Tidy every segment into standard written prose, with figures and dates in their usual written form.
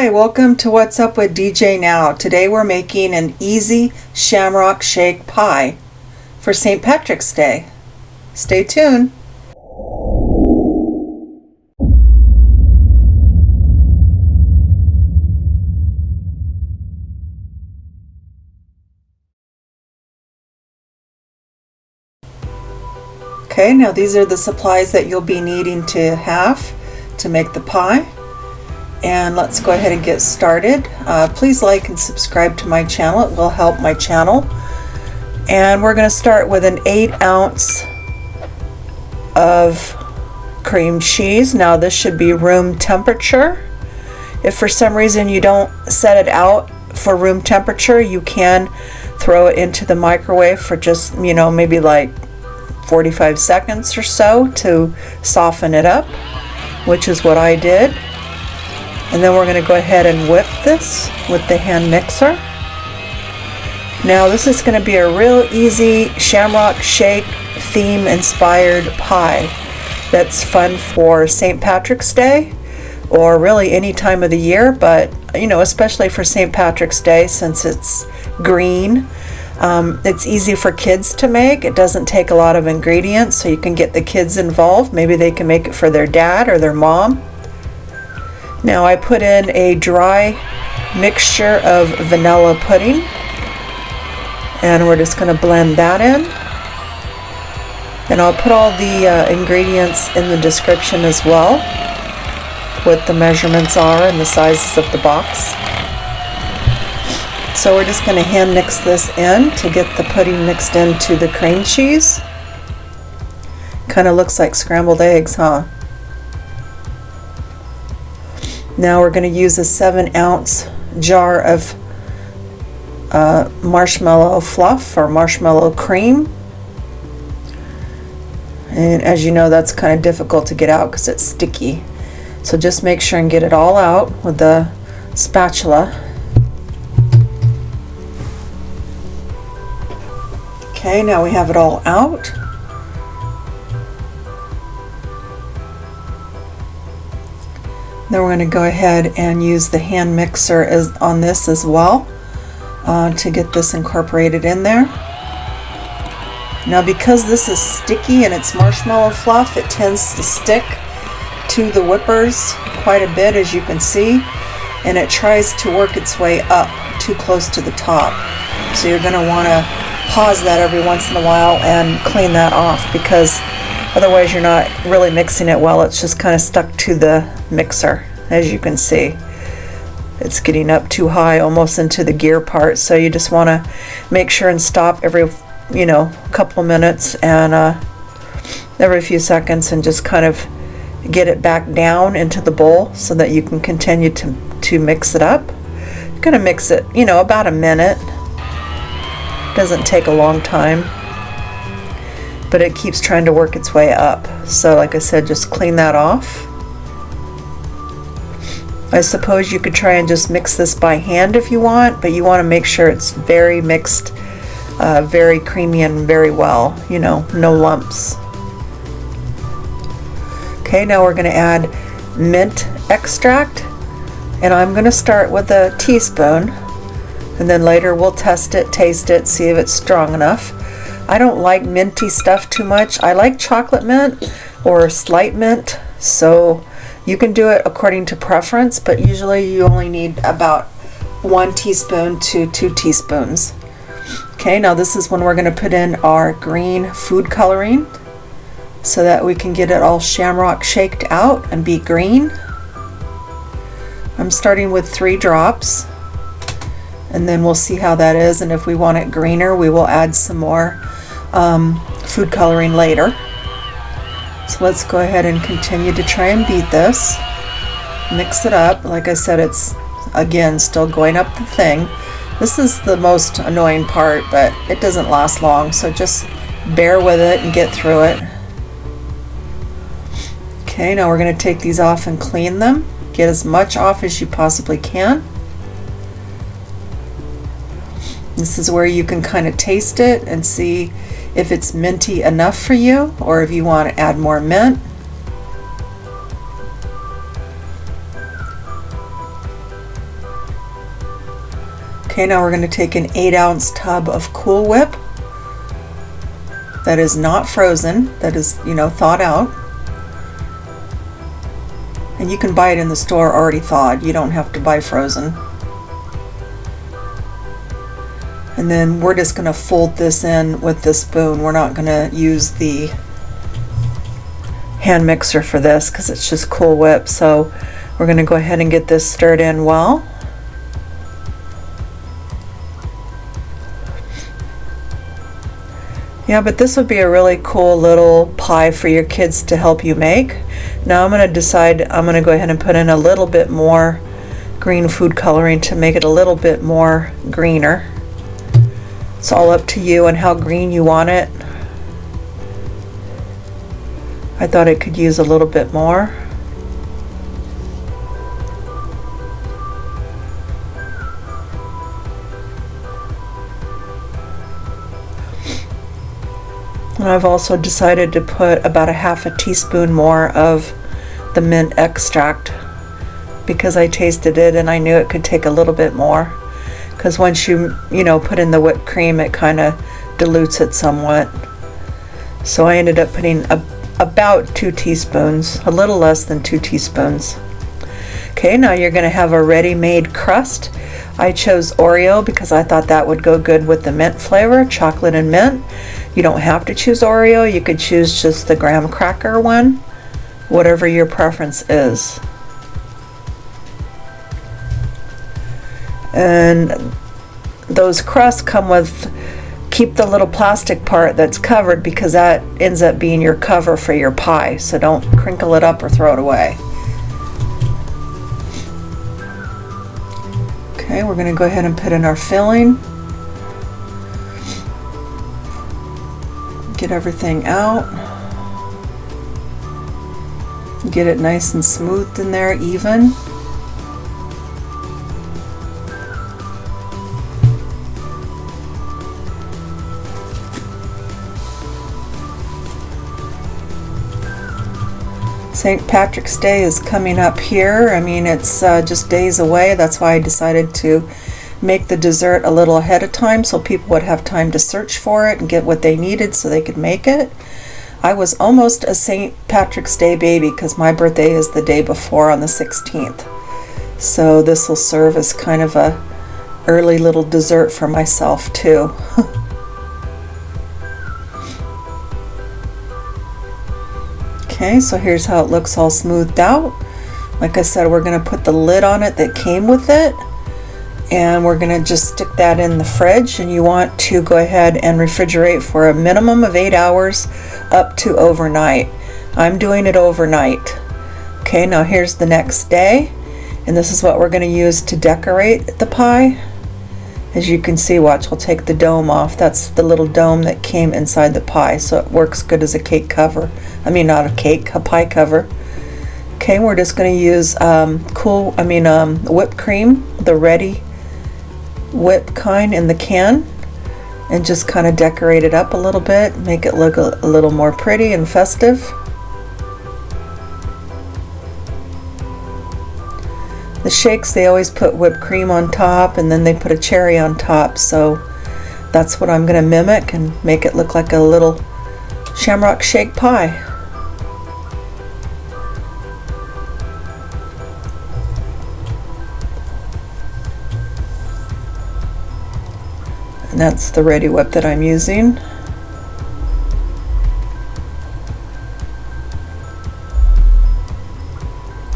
Hi, welcome to What's Up with DJ Now. Today we're making an easy Shamrock Shake Pie for St. Patrick's Day. Stay tuned. Okay, now these are the supplies that you'll be needing to have to make the pie. And let's go ahead and get started. Please like and subscribe to my channel. It will help my channel. And we're going to start with an 8-ounce of cream cheese. Now this should be room temperature. If for some reason you don't set it out for room temperature, you can throw it into the microwave for just, maybe like 45 seconds or so to soften it up, which is what I did. And then we're going to go ahead and whip this with the hand mixer. Now this is going to be a real easy Shamrock Shake theme inspired pie that's fun for St. Patrick's Day or really any time of the year, but especially for St. Patrick's Day since it's green. It's easy for kids to make. It doesn't take a lot of ingredients, so you can get the kids involved. Maybe they can make it for their dad or their mom. Now I put in a dry mixture of vanilla pudding, and we're just going to blend that in. And I'll put all the ingredients in the description as well, what the measurements are and the sizes of the box. So we're just going to hand mix this in to get the pudding mixed into the cream cheese. Kind of looks like scrambled eggs, huh? Now we're going to use a 7-ounce jar of marshmallow fluff or marshmallow cream. And as you know, that's kind of difficult to get out because it's sticky. So just make sure and get it all out with the spatula. Okay, now we have it all out. Then we're going to go ahead and use the hand mixer on this as well to get this incorporated in there. Now because this is sticky and it's marshmallow fluff, it tends to stick to the whippers quite a bit, as you can see, and it tries to work its way up too close to the top. So you're going to want to pause that every once in a while and clean that off, because otherwise you're not really mixing it well. It's just kind of stuck to the mixer. As you can see, it's getting up too high, almost into the gear part. So you just want to make sure and stop every couple of minutes and every few seconds, and just kind of get it back down into the bowl so that you can continue to mix it up. You're going to mix it about a minute. Doesn't take a long time, but it keeps trying to work its way up. So like I said, just clean that off. I suppose you could try and just mix this by hand if you want, but you want to make sure it's very mixed, very creamy and very well, no lumps. Okay, now we're going to add mint extract, and I'm going to start with a teaspoon, and then later we'll test it, taste it, see if it's strong enough. I don't like minty stuff too much. I like chocolate mint or slight mint, so you can do it according to preference, but usually you only need about 1 teaspoon to 2 teaspoons. Okay, now this is when we're going to put in our green food coloring so that we can get it all shamrock shaked out and be green. I'm starting with 3 drops, and then we'll see how that is, and if we want it greener we will add some more food coloring later. So let's go ahead and continue to try and beat this. Mix it up. Like I said, it's again still going up the thing. This is the most annoying part, but it doesn't last long, so just bear with it and get through it. Okay, now we're going to take these off and clean them. Get as much off as you possibly can. This is where you can kind of taste it and see if it's minty enough for you, or if you want to add more mint. Okay, now we're going to take an 8-ounce tub of Cool Whip that is not frozen, that is, thawed out. And you can buy it in the store already thawed. You don't have to buy frozen. And then we're just going to fold this in with the spoon. We're not going to use the hand mixer for this because it's just Cool Whip. So we're going to go ahead and get this stirred in well. Yeah, but this would be a really cool little pie for your kids to help you make. Now I'm going to decide, I'm going to go ahead and put in a little bit more green food coloring to make it a little bit more greener. It's all up to you and how green you want it. I thought it could use a little bit more. And I've also decided to put about a half a teaspoon more of the mint extract because I tasted it and I knew it could take a little bit more. Because once you put in the whipped cream, it kind of dilutes it somewhat. So I ended up putting about 2 teaspoons, a little less than 2 teaspoons. Okay, now you're going to have a ready-made crust. I chose Oreo because I thought that would go good with the mint flavor, chocolate and mint. You don't have to choose Oreo. You could choose just the graham cracker one, whatever your preference is. And those crusts come with, keep the little plastic part that's covered because that ends up being your cover for your pie. So don't crinkle it up or throw it away. Okay, we're going to go ahead and put in our filling. Get everything out. Get it nice and smooth in there, even. St. Patrick's Day is coming up here. I mean, it's just days away. That's why I decided to make the dessert a little ahead of time so people would have time to search for it and get what they needed so they could make it. I was almost a St. Patrick's Day baby because my birthday is the day before on the 16th. So this will serve as kind of a early little dessert for myself too. Okay, so here's how it looks all smoothed out. Like I said, we're going to put the lid on it that came with it. And we're going to just stick that in the fridge. And you want to go ahead and refrigerate for a minimum of 8 hours up to overnight. I'm doing it overnight. Okay, now here's the next day. And this is what we're going to use to decorate the pie. As you can see, watch, I'll take the dome off. That's the little dome that came inside the pie, so it works good as a cake cover. I mean, not a cake, a pie cover. Okay, we're just going to use whipped cream, the ready whip kind in the can, and just kind of decorate it up a little bit, make it look a little more pretty and festive. The shakes, they always put whipped cream on top and then they put a cherry on top, so that's what I'm going to mimic and make it look like a little Shamrock Shake Pie. And that's the ready whip that I'm using.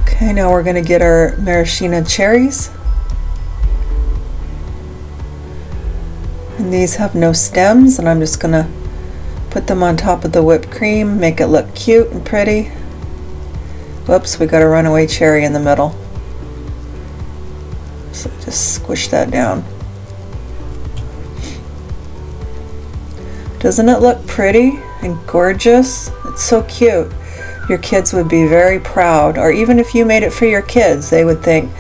Okay, now we're going to get our maraschino cherries. And these have no stems, and I'm just going to put them on top of the whipped cream, make it look cute and pretty. Whoops, we got a runaway cherry in the middle. So just squish that down. Doesn't it look pretty and gorgeous? It's so cute. Your kids would be very proud, or even if you made it for your kids, they would think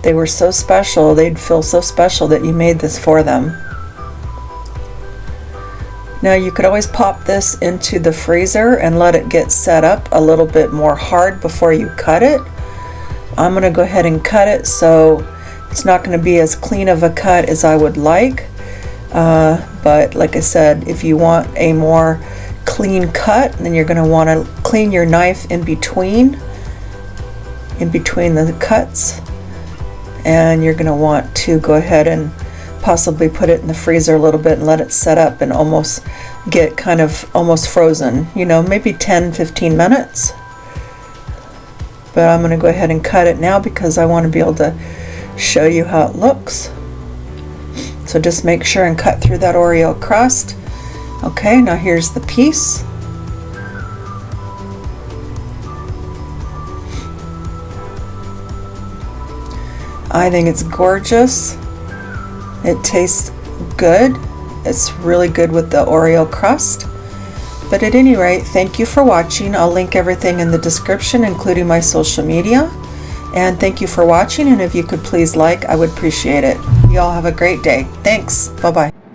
they were so special, they'd feel so special that you made this for them. Now you could always pop this into the freezer and let it get set up a little bit more hard before you cut it. I'm going to go ahead and cut it so It's not going to be as clean of a cut as I would like, but like I said, if you want a more clean cut, then you're going to want to clean your knife in between the cuts, and you're going to want to go ahead and possibly put it in the freezer a little bit and let it set up and almost get kind of almost frozen, you know, maybe 10-15 minutes. But I'm going to go ahead and cut it now because I want to be able to show you how it looks. So just make sure and cut through that Oreo crust. Okay, now here's the piece. I think it's gorgeous. It tastes good. It's really good with the Oreo crust. But at any rate, thank you for watching. I'll link everything in the description, including my social media. And thank you for watching, and if you could please like, I would appreciate it. You all have a great day. Thanks. Bye-bye.